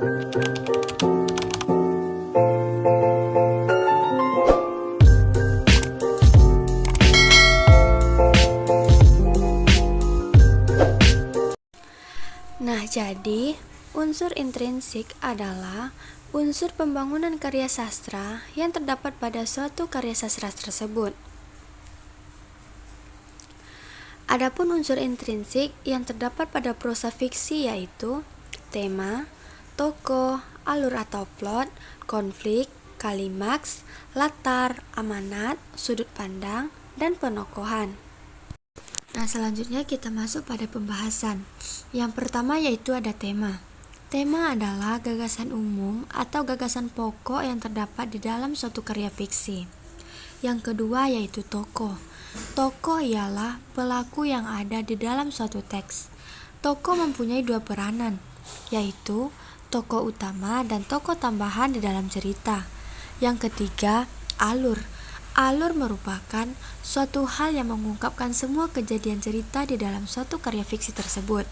Nah, jadi unsur intrinsik adalah unsur pembangunan karya sastra yang terdapat pada suatu karya sastra tersebut. Adapun unsur intrinsik yang terdapat pada prosa fiksi yaitu tema, tokoh, alur atau plot, konflik, klimaks, latar, amanat, sudut pandang, dan penokohan. Nah, selanjutnya kita masuk pada pembahasan. Yang pertama yaitu ada tema. Tema adalah gagasan umum atau gagasan pokok yang terdapat di dalam suatu karya fiksi. Yang kedua yaitu tokoh. Tokoh ialah pelaku yang ada di dalam suatu teks. Tokoh mempunyai dua peranan, yaitu tokoh utama dan tokoh tambahan di dalam cerita. Yang ketiga, alur. Alur merupakan suatu hal yang mengungkapkan semua kejadian cerita di dalam suatu karya fiksi tersebut.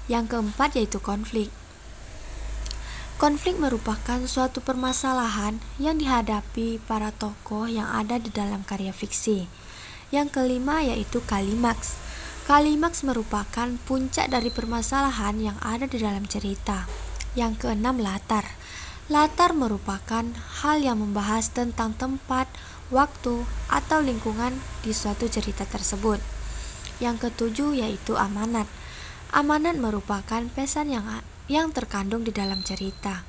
Yang keempat yaitu konflik. Konflik merupakan suatu permasalahan yang dihadapi para tokoh yang ada di dalam karya fiksi. Yang kelima yaitu klimaks. Klimaks merupakan puncak dari permasalahan yang ada di dalam cerita. Yang keenam latar. Latar merupakan hal yang membahas tentang tempat, waktu, atau lingkungan di suatu cerita tersebut. Yang ketujuh yaitu amanat. Amanat merupakan pesan yang terkandung di dalam cerita.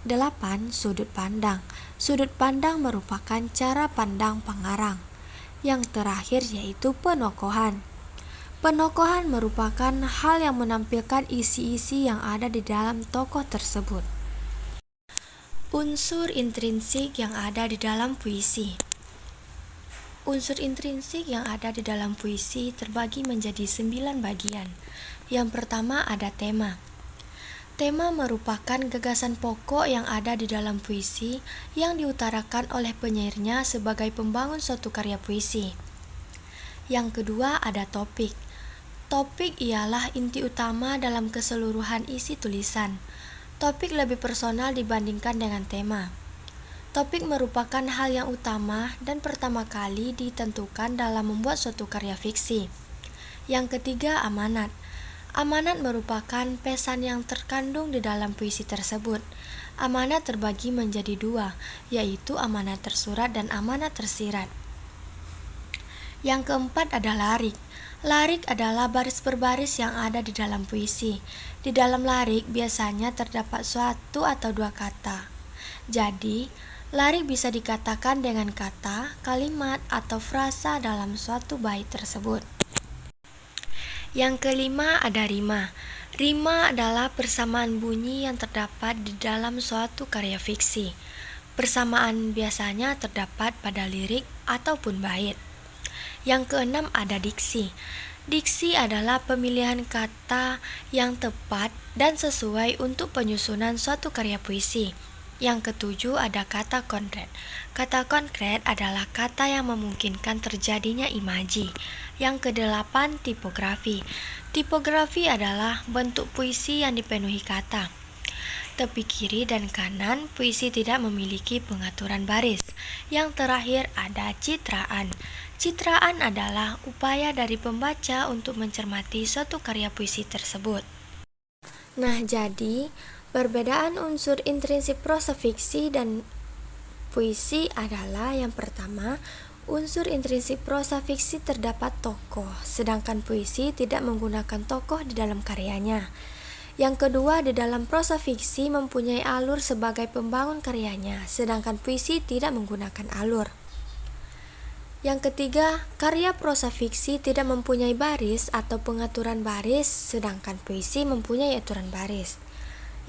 8. Sudut pandang. Sudut pandang merupakan cara pandang pengarang. Yang terakhir yaitu penokohan. Penokohan merupakan hal yang menampilkan isi-isi yang ada di dalam tokoh tersebut. Unsur intrinsik yang ada di dalam puisi. Unsur intrinsik yang ada di dalam puisi terbagi menjadi 9 bagian. Yang pertama ada tema. Tema merupakan gagasan pokok yang ada di dalam puisi yang diutarakan oleh penyairnya sebagai pembangun suatu karya puisi. Yang kedua ada topik. Topik ialah inti utama dalam keseluruhan isi tulisan. Topik lebih personal dibandingkan dengan tema. Topik merupakan hal yang utama dan pertama kali ditentukan dalam membuat suatu karya fiksi. Yang ketiga, amanat. Amanat merupakan pesan yang terkandung di dalam puisi tersebut. Amanat terbagi menjadi 2, yaitu amanat tersurat dan amanat tersirat. Yang keempat ada larik. Larik adalah baris per baris yang ada di dalam puisi. Di dalam larik biasanya terdapat suatu atau 2 kata. Jadi, larik bisa dikatakan dengan kata, kalimat, atau frasa dalam suatu bait tersebut. Yang kelima ada rima. Rima adalah persamaan bunyi yang terdapat di dalam suatu karya fiksi. Persamaan biasanya terdapat pada lirik ataupun bait. Yang keenam ada diksi. Diksi adalah pemilihan kata yang tepat dan sesuai untuk penyusunan suatu karya puisi. Yang ketujuh ada kata konkret. Kata konkret adalah kata yang memungkinkan terjadinya imaji. Yang kedelapan tipografi. Tipografi adalah bentuk puisi yang dipenuhi kata. Tepi kiri dan kanan puisi tidak memiliki pengaturan baris. Yang terakhir ada citraan. Citraan adalah upaya dari pembaca untuk mencermati suatu karya puisi tersebut. Nah, jadi perbedaan unsur intrinsik prosa fiksi dan puisi adalah yang pertama, unsur intrinsik prosa fiksi terdapat tokoh, sedangkan puisi tidak menggunakan tokoh di dalam karyanya. Yang kedua, di dalam prosa fiksi mempunyai alur sebagai pembangun karyanya, sedangkan puisi tidak menggunakan alur. Yang ketiga, karya prosa fiksi tidak mempunyai baris atau pengaturan baris, sedangkan puisi mempunyai aturan baris.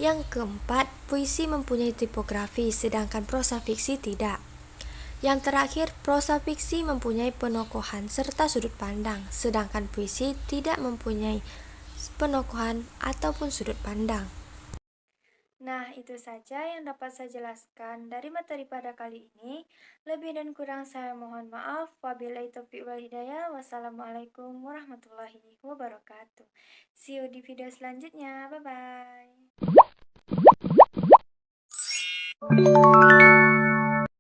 Yang keempat, puisi mempunyai tipografi, sedangkan prosa fiksi tidak. Yang terakhir, prosa fiksi mempunyai penokohan serta sudut pandang, sedangkan puisi tidak mempunyai penokohan ataupun sudut pandang. Nah, itu saja yang dapat saya jelaskan dari materi pada kali ini. Lebih dan kurang saya mohon maaf. Wabillahi taufiq wal hidayah. Wassalamualaikum warahmatullahi wabarakatuh. See you di video selanjutnya. Bye-bye.